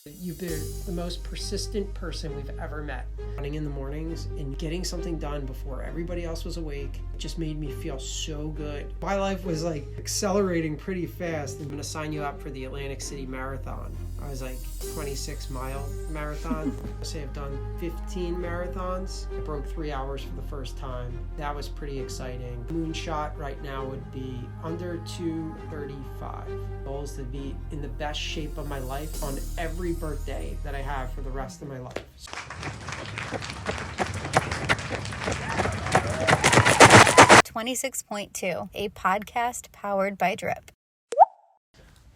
You've been the most persistent person we've ever met. Running in the mornings and getting something done before everybody else was awake just made me feel so good. My life was like accelerating pretty fast. I'm going to sign you up for the Atlantic City Marathon. I was like 26-mile marathon. Say I've done 15 marathons. I broke 3 hours for the first time. That was pretty exciting. Moonshot right now would be under 2:35. Goal is to be in the best shape of my life on every birthday that I have for the rest of my life. 26.2, a podcast powered by Drip.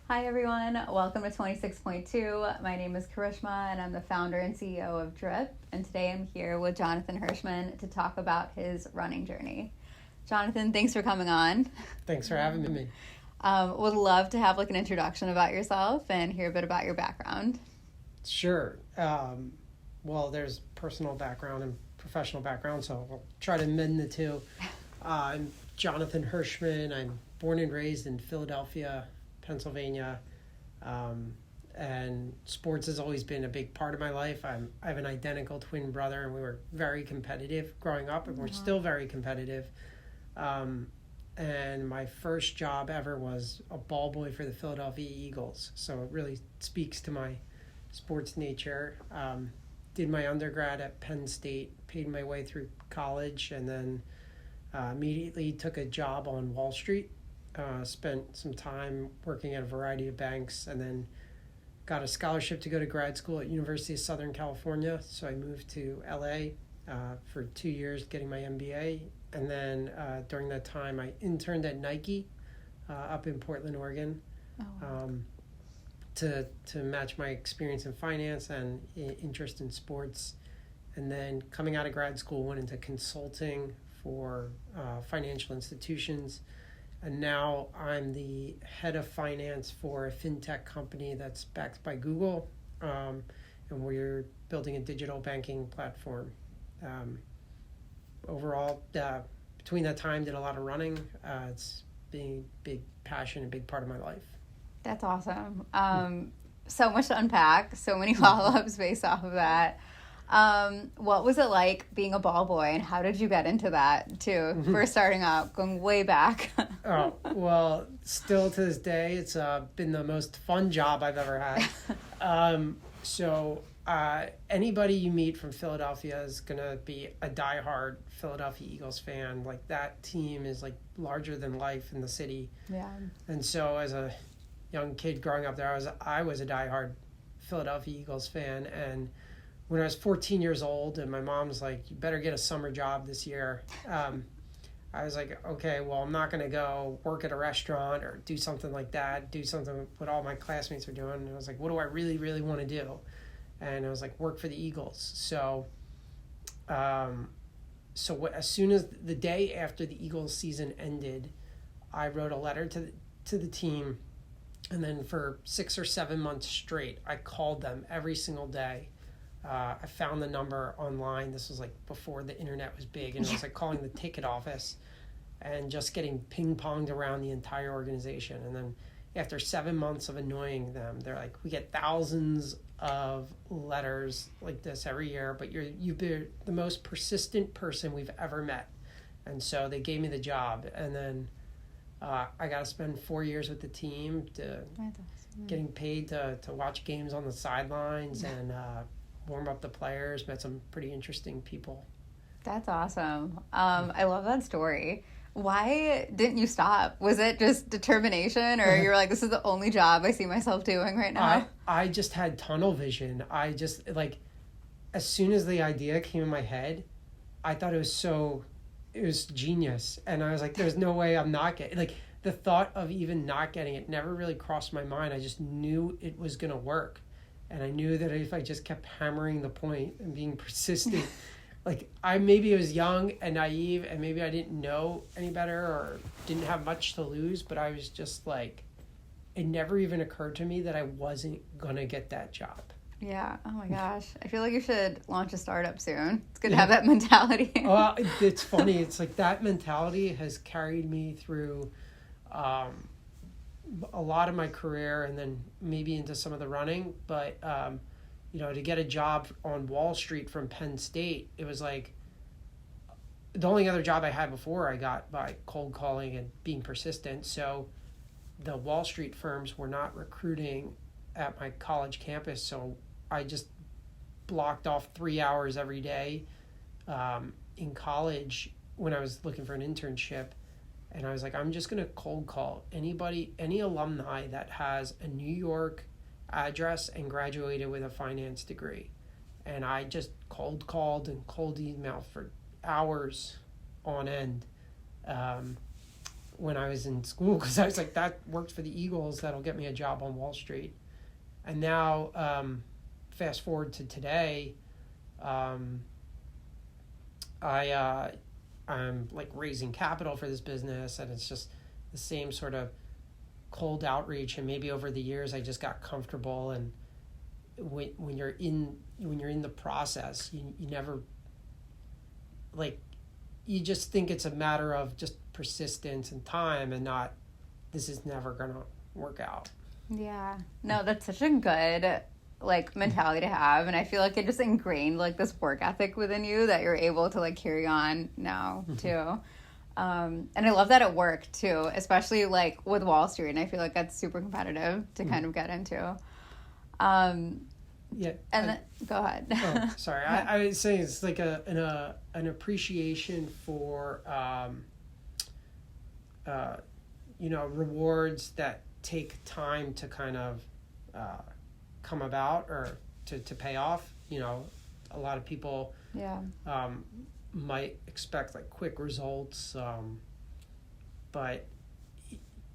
Hi everyone, welcome to 26.2. My name is Karishma and I'm the founder and CEO of Drip. And today I'm here with Jonathan Hershman to talk about his running journey. Jonathan, thanks for coming on. Thanks for having me. Would love to have like an introduction about yourself and hear a bit about your background. Sure. Well, there's personal background and professional background, so I'll try to mend the two. I'm Jonathan Hershman. I'm born and raised in Philadelphia, Pennsylvania, and sports has always been a big part of my life. I have an identical twin brother, and we were very competitive growing up, and we're still very competitive. And my first job ever was a ball boy for the Philadelphia Eagles, so it really speaks to my sports nature. Did my undergrad at Penn State, paid my way through college, and then immediately took a job on Wall Street. Spent some time working at a variety of banks, and then got a scholarship to go to grad school at University of Southern California. So I moved to LA for 2 years getting my MBA. And then during that time, I interned at Nike up in Portland, Oregon, to match my experience in finance and interest in sports. And then coming out of grad school, went into consulting for financial institutions. And now I'm the head of finance for a fintech company that's backed by Google, and we're building a digital banking platform. Overall, between that time, did a lot of running. It's been a big passion, a big part of my life. That's awesome. So much to unpack, so many follow-ups based off of that. What was it like being a ball boy, and how did you get into that too? First starting out, going way back. Oh, well, still to this day, it's been the most fun job I've ever had. So anybody you meet from Philadelphia is going to be a diehard Philadelphia Eagles fan. Like, that team is like larger than life in the city. Yeah. And so as a young kid growing up there, I was a diehard Philadelphia Eagles fan. And when I was 14 years old and my mom's like, you better get a summer job this year, I was like, okay, well, I'm not going to go work at a restaurant or do something like that, do something what all my classmates are doing. And I was like, what do I really, really want to do? And I was like, work for the Eagles. So as soon as the day after the Eagles season ended, I wrote a letter to the team. And then for 6 or 7 months straight, I called them every single day. I found the number online. This was like before the internet was big, and it was like calling the ticket office and just getting ping-ponged around the entire organization. And then after 7 months of annoying them, they're like, we get thousands of letters like this every year, but you've been the most persistent person we've ever met. And so they gave me the job, and then I got to spend 4 years with the team, getting paid to watch games on the sidelines and warm up the players, met some pretty interesting people. That's awesome. I love that story. Why didn't you stop? Was it just determination, or you were like, this is the only job I see myself doing right now? I just had tunnel vision. I just, like, as soon as the idea came in my head, I thought it was genius. And I was like, there's no way I'm not getting, like, the thought of even not getting it never really crossed my mind. I just knew it was going to work. And I knew that if I just kept hammering the point and being persistent, like, maybe I was young and naive and maybe I didn't know any better or didn't have much to lose, but I was just like, it never even occurred to me that I wasn't going to get that job. Yeah. Oh my gosh. I feel like you should launch a startup soon. It's good to have that mentality. Well, it's funny. It's like that mentality has carried me through a lot of my career and then maybe into some of the running, but to get a job on Wall Street from Penn State, it was like the only other job I had before I got by cold calling and being persistent. So the Wall Street firms were not recruiting at my college campus, so I just blocked off 3 hours every day in college when I was looking for an internship. And I was like, I'm just going to cold call any alumni that has a New York address and graduated with a finance degree. And I just cold called and cold emailed for hours on end when I was in school, because I was like, that worked for the Eagles. That'll get me a job on Wall Street. And now, fast forward to today, I'm like raising capital for this business, and it's just the same sort of cold outreach. And maybe over the years I just got comfortable, and when you're in the process, you never, like, you just think it's a matter of just persistence and time, and not, this is never gonna work out. Yeah, no, that's such a good like mentality to have, and I feel like it just ingrained like this work ethic within you that you're able to like carry on now too. And I love that at work too, especially like with Wall Street, and I feel like that's super competitive to kind of get into. Yeah, and go ahead. Oh, sorry. I was saying it's like an appreciation for rewards that take time to kind of come about or to pay off. A lot of people might expect like quick results, but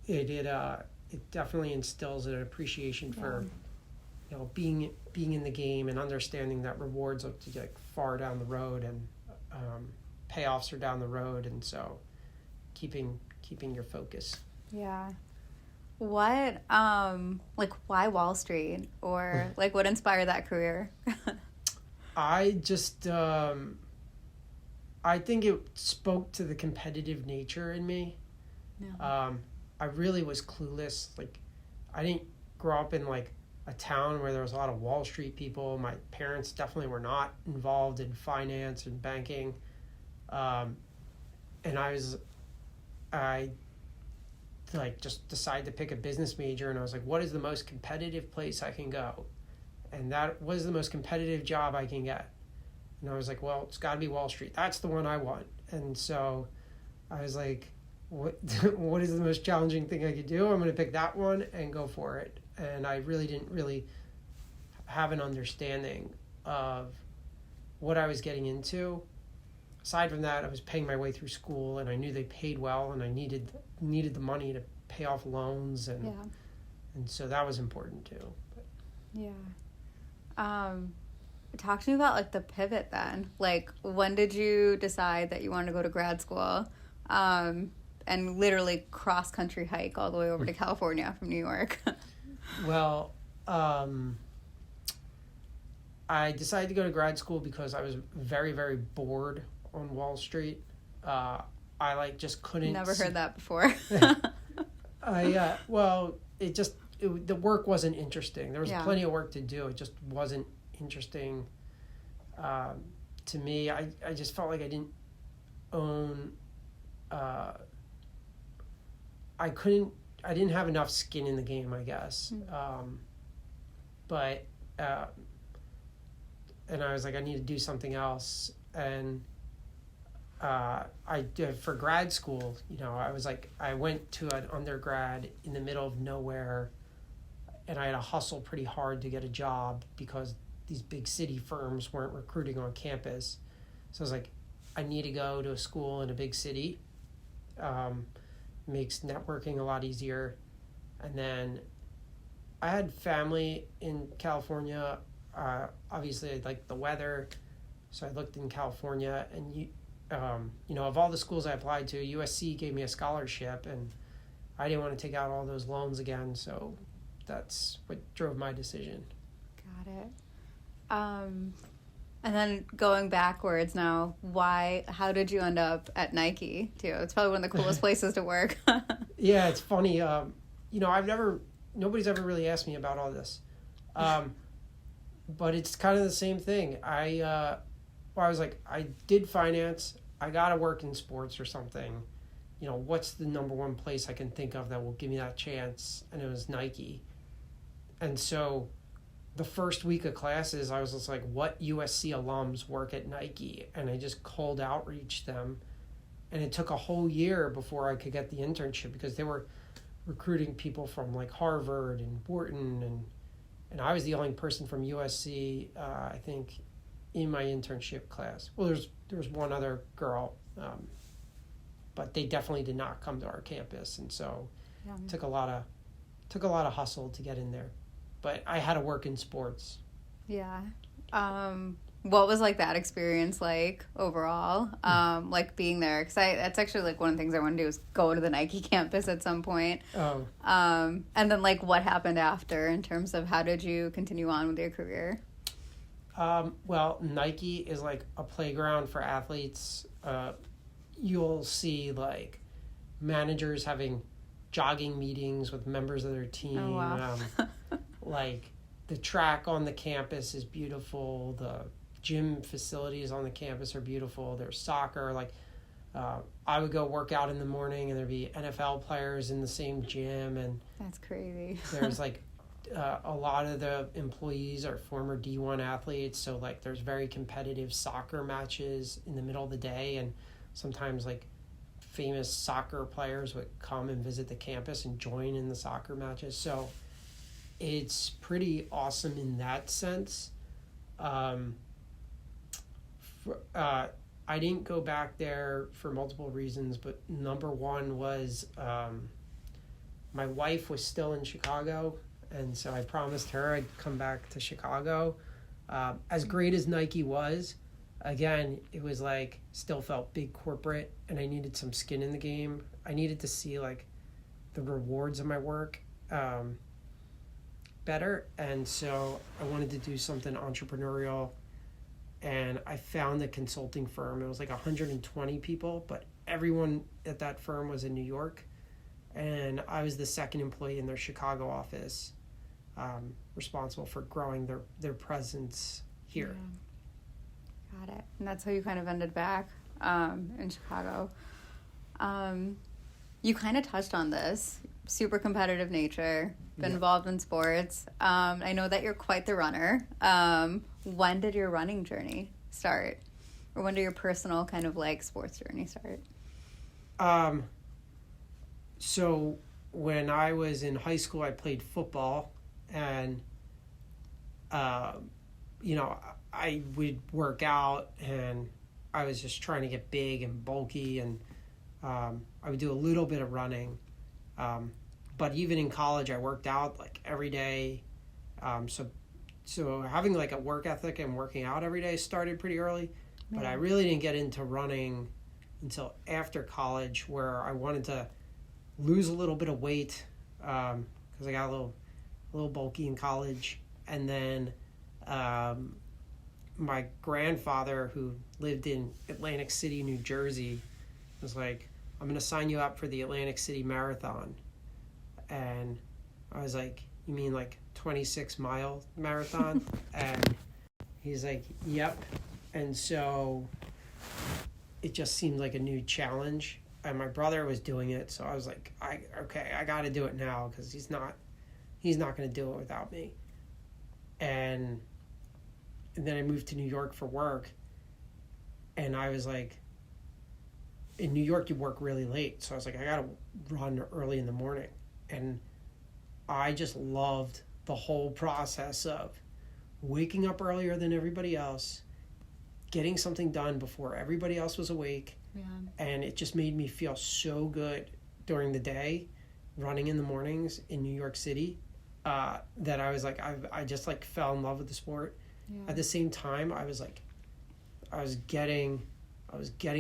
it definitely instills an appreciation for being in the game and understanding that rewards are like far down the road, and payoffs are down the road, and so keeping your focus. Yeah. What why Wall Street, or like what inspired that career? I just I think it spoke to the competitive nature in me. Yeah. I really was clueless. Like, I didn't grow up in like a town where there was a lot of Wall Street people. My parents definitely were not involved in finance and banking. And I like just decided to pick a business major, and I was like, what is the most competitive place I can go? And that was the most competitive job I can get. And I was like, well, it's got to be Wall Street. That's the one I want. And so I was like, what is the most challenging thing I could do? I'm going to pick that one and go for it. And I really didn't have an understanding of what I was getting into. Aside from that, I was paying my way through school, and I knew they paid well, and I needed the money to pay off loans, and so that was important too. But. Yeah. Talk to me about like the pivot then. Like, when did you decide that you wanted to go to grad school, and literally cross country hike all the way over to California from New York? Well, I decided to go to grad school because I was very, very bored on Wall Street. I just couldn't. Never heard that before. The work wasn't interesting. There was plenty of work to do. It just wasn't interesting to me. I just felt like I didn't own. I didn't have enough skin in the game, I guess. And I was like, I need to do something else. And I did for grad school, I went to an undergrad in the middle of nowhere, and I had to hustle pretty hard to get a job because these big city firms weren't recruiting on campus. So I was like, I need to go to a school in a big city. Makes networking a lot easier. And then I had family in California. Obviously I liked the weather, so I looked in California, and of all the schools I applied to, USC gave me a scholarship, and I didn't want to take out all those loans again, so that's what drove my decision. Got it. And then going backwards now, how did you end up at Nike too? It's probably one of the coolest places to work. Yeah, it's funny. nobody's ever really asked me about all this. But it's kind of the same thing. I was like, I did finance. I got to work in sports or something. What's the number one place I can think of that will give me that chance? And it was Nike. And so the first week of classes, I was just like, what USC alums work at Nike? And I just cold outreached them. And it took a whole year before I could get the internship because they were recruiting people from like Harvard and Wharton. And I was the only person from USC, I think, in my internship class. Well, there was one other girl, but they definitely did not come to our campus. And so it took a lot of hustle to get in there. But I had to work in sports. Yeah. What was like that experience like overall? Like being there? Because that's actually like one of the things I want to do is go to the Nike campus at some point. Oh. And then like what happened after in terms of how did you continue on with your career? Well, Nike is like a playground for athletes. You'll see like managers having jogging meetings with members of their team. Oh, wow. Like the track on the campus is beautiful. The gym facilities on the campus are beautiful. There's soccer. Like I would go work out in the morning and there'd be NFL players in the same gym. And that's crazy. There's like a lot of the employees are former D1 athletes. So like there's very competitive soccer matches in the middle of the day. And sometimes like famous soccer players would come and visit the campus and join in the soccer matches. So it's pretty awesome in that sense. I didn't go back there for multiple reasons, but number one was my wife was still in Chicago, and so I promised her I'd come back to Chicago. As great as Nike was, again, it was like still felt big corporate, and I needed some skin in the game. I needed to see like the rewards of my work better, and so I wanted to do something entrepreneurial. And I found a consulting firm. It was like 120 people, but everyone at that firm was in New York. And I was the second employee in their Chicago office, responsible for growing their presence here. Yeah. Got it. And that's how you kind of ended back in Chicago. You kind of touched on this. Super competitive nature, been involved in sports. I know that you're quite the runner. When did your running journey start? Or when did your personal kind of like sports journey start? So when I was in high school, I played football, and I would work out, and I was just trying to get big and bulky, and I would do a little bit of running. But even in college, I worked out like every day. So having like a work ethic and working out every day started pretty early, but I really didn't get into running until after college, where I wanted to lose a little bit of weight because I got a little bulky in college. And then my grandfather, who lived in Atlantic City, New Jersey, was like, I'm going to sign you up for the Atlantic City Marathon. And I was like, you mean like 26-mile marathon? And he's like, yep. And so it just seemed like a new challenge. And my brother was doing it, so I was like, I got to do it now, because he's not going to do it without me. And then I moved to New York for work, and I was like, in New York you work really late, so I was like, I got to run early in the morning. And I just loved the whole process of waking up earlier than everybody else, getting something done before everybody else was awake. Yeah. And it just made me feel so good during the day, running in the mornings in New York City, that I was like, I just like fell in love with the sport. Yeah. At the same time, I was getting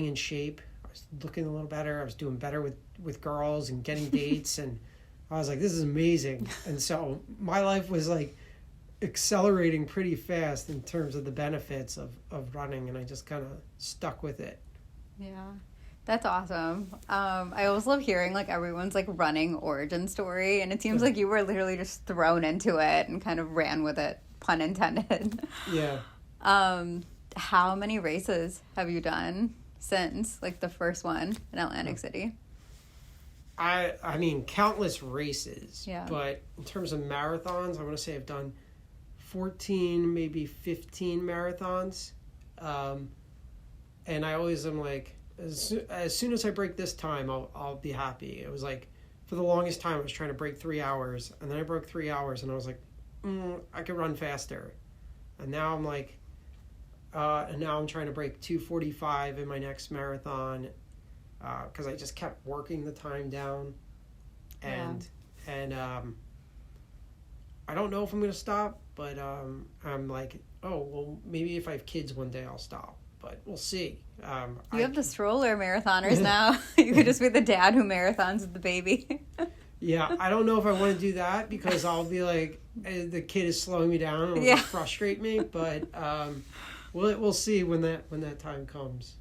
in shape. I was looking a little better. I was doing better with girls and getting dates, and I was like, this is amazing. And so my life was like accelerating pretty fast in terms of the benefits of running, and I just kind of stuck with it. Yeah. That's awesome. I always love hearing like everyone's like running origin story, and it seems like you were literally just thrown into it and kind of ran with it, pun intended. Yeah. How many races have you done since like the first one in Atlantic City? I mean, countless races. Yeah. But in terms of marathons, I want to say I've done 14, maybe 15 marathons. And I always am like, as soon as I break this time, I'll be happy. It was like, for the longest time, I was trying to break 3 hours. And then I broke 3 hours, and I was like, I could run faster. And now I'm like, and now I'm trying to break 2:45 in my next marathon. Because I just kept working the time down, and I don't know if I'm gonna stop, but I'm like, oh well, maybe if I have kids one day I'll stop, but we'll see. You have the stroller marathoners now. You could just be the dad who marathons with the baby. Yeah, I don't know if I want to do that because I'll be like, the kid is slowing me down and it'll frustrate me, but we'll see when that time comes.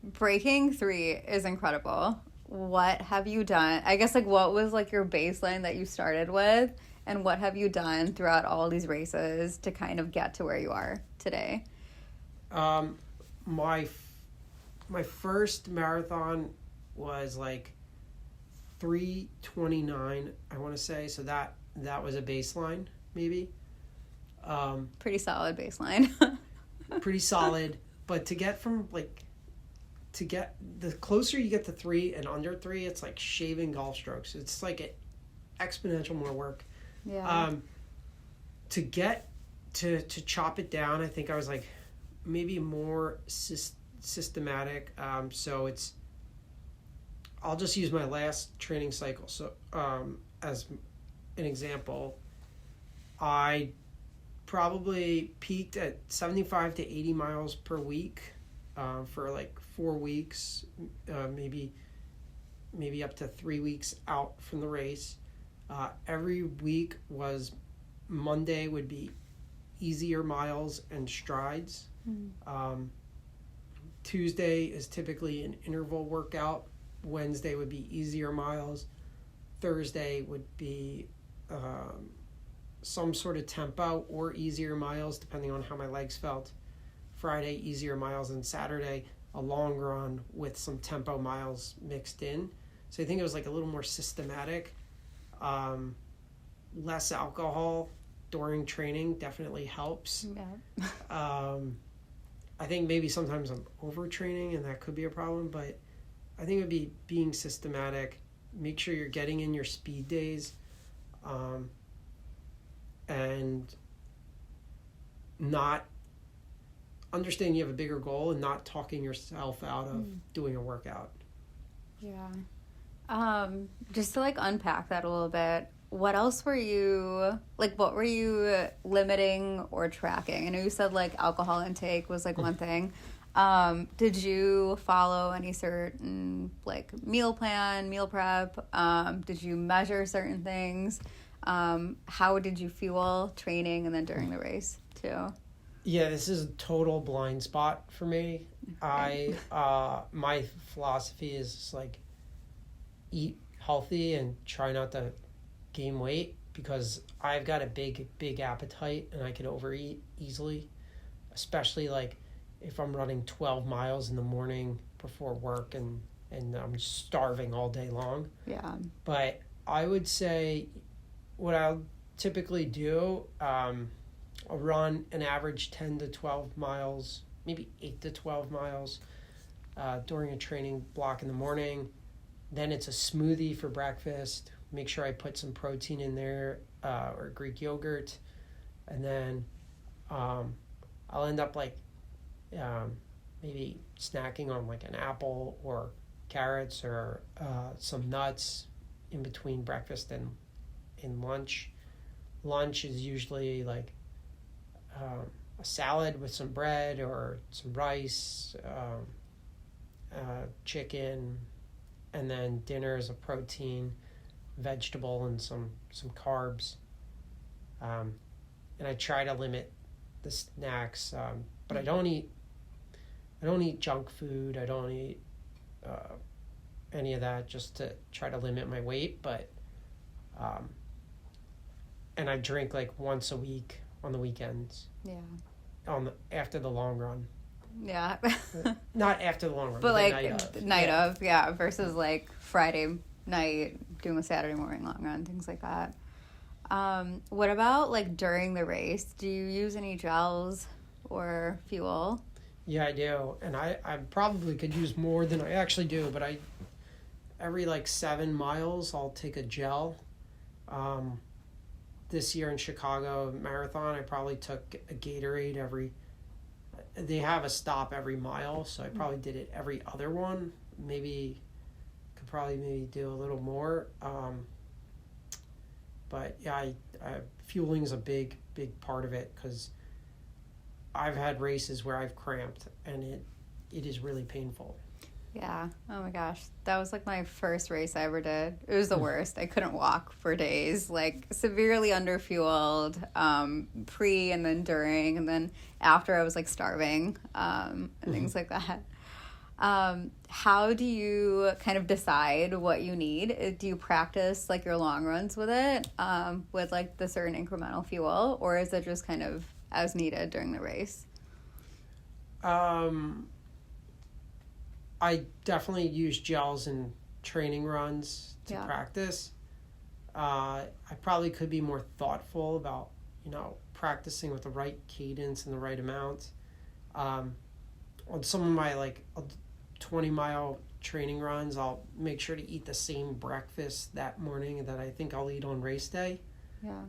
Breaking 3 is incredible. What have you done? I guess, like, what was, like, your baseline that you started with, and what have you done throughout all these races to kind of get to where you are today? My first marathon was, like, 3:29, I want to say, so that was a baseline, maybe. Pretty solid baseline. Pretty solid, but to get the closer you get to 3 and under 3, it's like shaving golf strokes. It's like exponential more work. Yeah. To get to chop it down, I think I was like maybe more systematic. So I'll just use my last training cycle. So as an example, I probably peaked at 75 to 80 miles per week. For like 4 weeks, maybe up to 3 weeks out from the race. Every week was Monday would be easier miles and strides. Tuesday is typically an interval workout. Wednesday would be easier miles. Thursday would be some sort of tempo or easier miles depending on how my legs felt. Friday, easier miles, and Saturday, a long run with some tempo miles mixed in. So I think it was like a little more systematic. Less alcohol during training definitely helps. Yeah. I think maybe sometimes I'm overtraining and that could be a problem, but I think it would be being systematic. Make sure you're getting in your speed days, and not understand you have a bigger goal and not talking yourself out of doing a workout. Yeah. Just to like unpack that a little bit, what else were you what were you limiting or tracking? I know you said like alcohol intake was like one thing. Did you follow any certain like meal plan, meal prep? Did you measure certain things? How did you fuel training and then during the race too? Yeah, this is a total blind spot for me. My philosophy is just like eat healthy and try not to gain weight because I've got a big appetite and I can overeat easily, especially like if I'm running 12 miles in the morning before work and I'm starving all day long. Yeah. But I would say what I'll typically do, I'll run an average 10 to 12 miles, maybe 8 to 12 miles during a training block in the morning. Then it's a smoothie for breakfast. Make sure I put some protein in there or Greek yogurt. And then I'll end up like maybe snacking on like an apple or carrots or some nuts in between breakfast and lunch. Lunch is usually like a salad with some bread or some rice, chicken, and then dinner is a protein, vegetable, and some carbs. And I try to limit the snacks, but I don't eat I don't eat junk food. I don't eat any of that, just to try to limit my weight. But and I drink like once a week on the weekends. Yeah. After the long run. Yeah. Not after the long run, but like night of. Versus like Friday night doing a Saturday morning long run, things like that. What about like during the race? Do you use any gels or fuel? Yeah, I do. And I probably could use more than I actually do, but every like 7 miles I'll take a gel. This year in Chicago Marathon, I probably took a Gatorade they have a stop every mile, so I probably did it every other one. Maybe do a little more. But yeah, fueling is a big part of it, because I've had races where I've cramped, and it is really painful. Yeah. Oh my gosh. That was like my first race I ever did. It was the worst. I couldn't walk for days, like severely underfueled, pre and then during, and then after I was like starving, and things like that. How do you kind of decide what you need? Do you practice like your long runs with it, with like the certain incremental fuel, or is it just kind of as needed during the race? I definitely use gels in training runs to practice. I probably could be more thoughtful about, practicing with the right cadence and the right amount. On some of my 20-mile training runs, I'll make sure to eat the same breakfast that morning that I think I'll eat on race day. Yeah.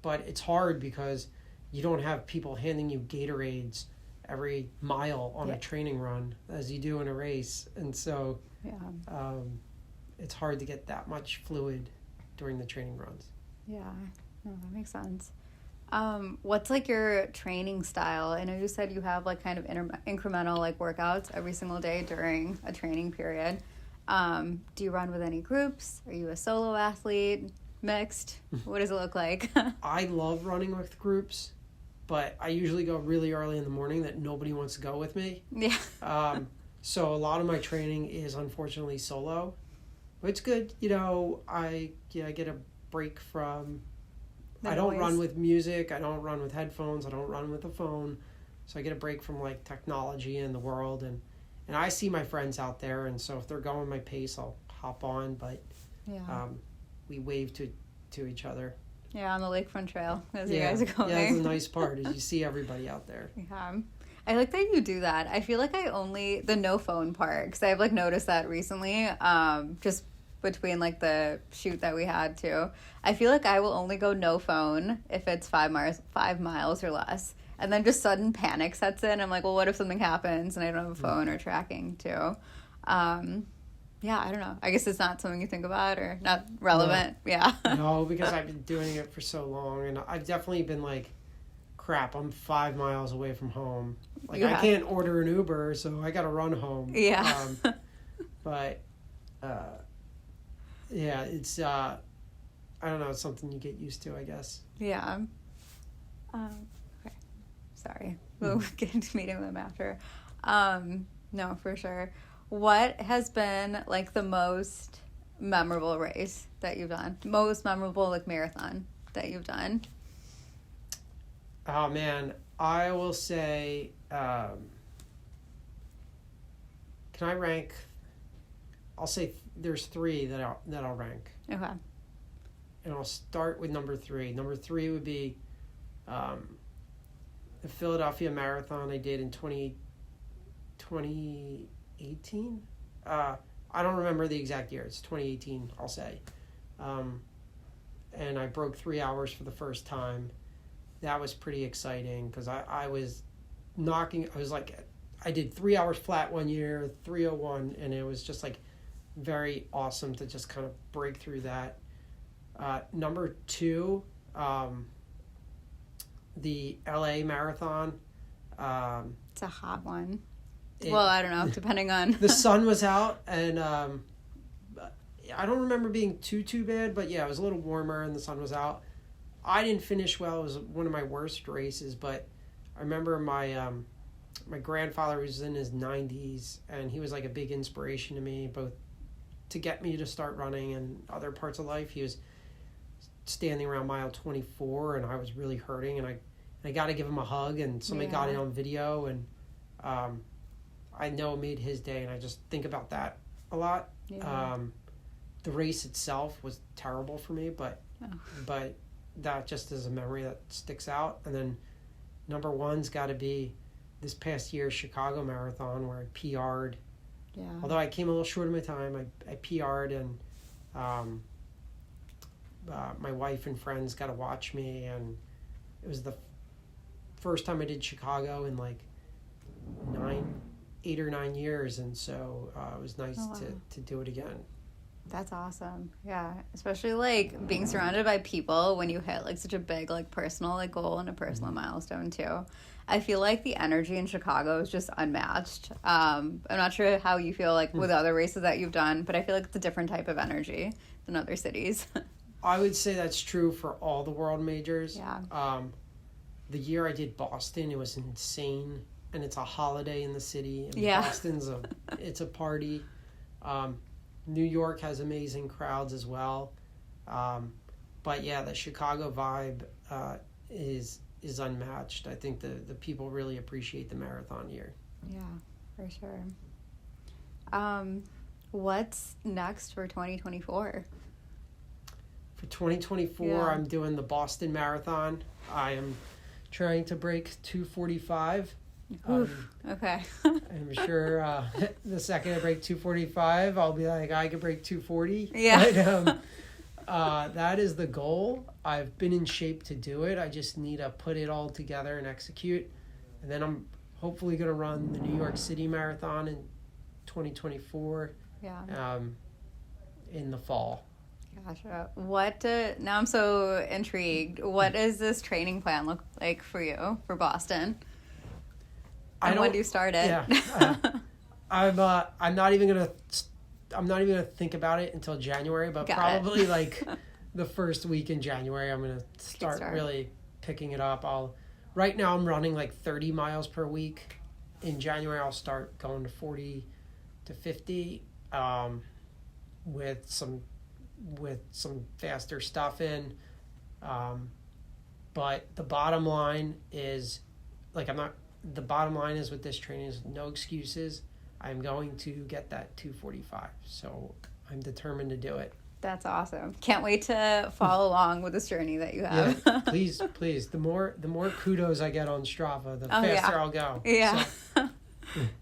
But it's hard because you don't have people handing you Gatorades every mile on a training run as you do in a race, and so it's hard to get that much fluid during the training runs. No, that makes sense. What's like your training style? I know you said you have like kind of incremental like workouts every single day during a training period. Do you run with any groups? Are you a solo athlete? Mixed? What does it look like? I love running with groups, but I usually go really early in the morning that nobody wants to go with me. Yeah. So a lot of my training is unfortunately solo. But it's good, I get a break from I don't run with music, I don't run with headphones, I don't run with a phone. So I get a break from like technology and the world, and I see my friends out there, and so if they're going my pace I'll hop on, but we wave to each other. Yeah, on the Lakefront Trail as you guys are going. Yeah, that's the nice part is you see everybody out there. Yeah. I like that you do that. I feel like the no phone part, because I've like noticed that recently, just between like the shoot that we had too. I feel like I will only go no phone if it's 5 miles or less. And then just sudden panic sets in. I'm like, well, what if something happens and I don't have a phone or tracking too? Yeah, I don't know. I guess it's not something you think about or not relevant. No. Yeah. No, because I've been doing it for so long, and I've definitely been like, crap, I'm 5 miles away from home. Like, I can't order an Uber, so I got to run home. Yeah. But, it's, I don't know, it's something you get used to, I guess. Yeah. Okay. Sorry. We'll get into meeting them after. No, for sure. What has been like the most memorable race that you've done? Most memorable like marathon that you've done? Oh man, I will say, can I rank? I'll say there's 3 that I'll rank. Okay. And I'll start with number 3. Number 3 would be the Philadelphia Marathon I did in 2018. I don't remember the exact year. It's 2018, I'll say. And I broke 3 hours for the first time. That was pretty exciting because I did 3 hours flat one year, 3:01, and it was just like very awesome to just kind of break through that. Number 2, the LA Marathon. It's a hot one. Well, I don't know, depending on... The sun was out, and I don't remember being too bad, but yeah, it was a little warmer and the sun was out. I didn't finish well. It was one of my worst races, but I remember my my grandfather was in his 90s, and he was like a big inspiration to me, both to get me to start running and other parts of life. He was standing around mile 24, and I was really hurting, and I got to give him a hug, and somebody got it on video, and I know it made his day, and I just think about that a lot. Yeah. The race itself was terrible for me, but that just is a memory that sticks out. And then number one's got to be this past year's Chicago Marathon, where I PR'd. Yeah. Although I came a little short of my time, I PR'd, and my wife and friends got to watch me, and it was the first time I did Chicago in like 8 or 9 years, and so it was nice to do it again. That's awesome. Yeah, especially like being surrounded by people when you hit like such a big like personal like goal and a personal milestone too. I feel like the energy in Chicago is just unmatched. I'm not sure how you feel like with other races that you've done, but I feel like it's a different type of energy than other cities. I would say that's true for all the world majors. Yeah. The year I did Boston, it was insane, and it's a holiday in the city. And Yeah. Boston's it's a party. New York has amazing crowds as well. But yeah, the Chicago vibe is unmatched. I think the people really appreciate the marathon year. Yeah, for sure. What's next for 2024? For 2024, Yeah. I'm doing the Boston Marathon. I am trying to break 2:45. Okay. I'm sure the second I break 2:45, I'll be like, I could break 2:40. Yeah. But that is the goal. I've been in shape to do it. I just need to put it all together and execute. And then I'm hopefully going to run the New York City Marathon in 2024. Yeah. In the fall. Gotcha. Now I'm so intrigued. What does this training plan look like for you for Boston? And when do you start it? Yeah. I'm not even gonna think about it until January, but probably like the first week in January, I'm gonna start really picking it up. Right now I'm running like 30 miles per week. In January, I'll start going to 40 to 50, with some faster stuff in. But the bottom line is, with this training is no excuses. I'm going to get that 2:45. So I'm determined to do it. That's awesome. Can't wait to follow along with this journey that you have. Yeah, please. The more kudos I get on Strava, the faster I'll go. Yeah. So.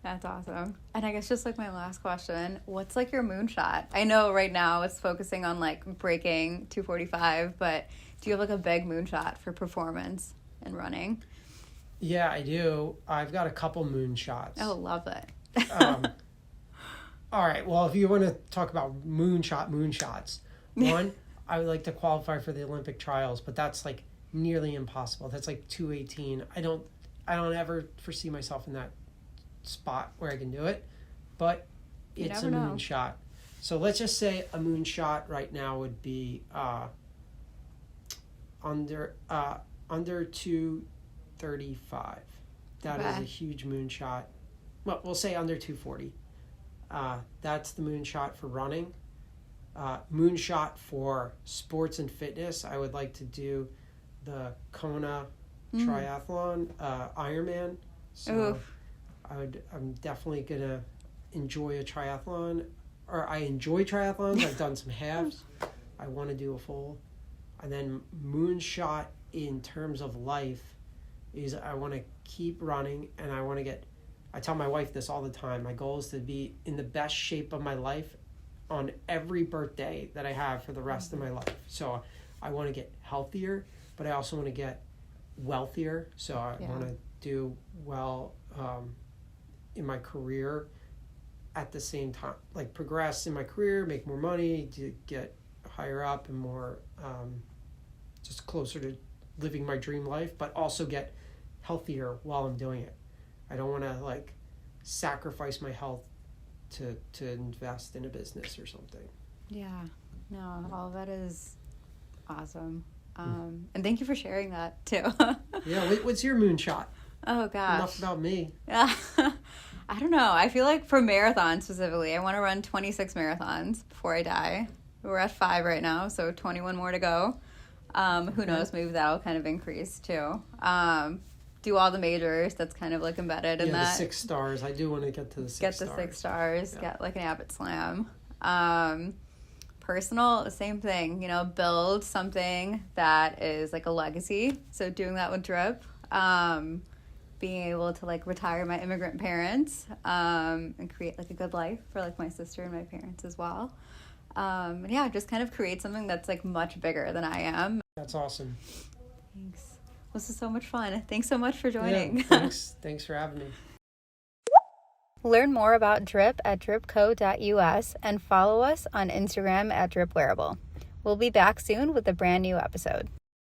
That's awesome. And I guess just like my last question, what's like your moonshot? I know right now it's focusing on like breaking 2:45, but do you have like a big moonshot for performance and running? Yeah, I do. I've got a couple moonshots. Oh, love it. All right. Well, if you want to talk about moonshots, one, I would like to qualify for the Olympic trials, but that's like nearly impossible. That's like 2:18. I don't ever foresee myself in that spot where I can do it, but it's a moonshot. So let's just say a moonshot right now would be under 2:35. That is a huge moonshot. Well, we'll say under 2:40. That's the moonshot for running. Moonshot for sports and fitness, I would like to do the Kona triathlon, Ironman. So I'm definitely gonna enjoy a triathlon, or I enjoy triathlons. I've done some halves. I want to do a full. And then moonshot in terms of life is I want to keep running, and I tell my wife this all the time. My goal is to be in the best shape of my life on every birthday that I have for the rest of my life. So I want to get healthier, but I also want to get wealthier. So I want to do well in my career at the same time, like progress in my career, make more money, to get higher up and more just closer to living my dream life, but also get healthier while I'm doing it. I don't want to like sacrifice my health to invest in a business or something. Yeah, no, all of that is awesome. And thank you for sharing that too. Yeah, what's your moonshot? Oh, gosh. Enough about me. Yeah. I don't know. I feel like for marathons specifically, I want to run 26 marathons before I die. We're at 5 right now, so 21 more to go. Who knows? Maybe that'll kind of increase too. Do all the majors. That's kind of like embedded in that. The 6 stars. I do want to get to the 6 stars. Get the 6 stars. Yeah. Get like an Abbott Slam. Personal, same thing. Build something that is like a legacy. So doing that with Drip. Being able to like retire my immigrant parents and create like a good life for like my sister and my parents as well. Just kind of create something that's like much bigger than I am. That's awesome. Thanks. This is so much fun. Thanks so much for joining. Yeah, thanks for having me. Learn more about Drip at dripco.us and follow us on Instagram at dripwearable. We'll be back soon with a brand new episode.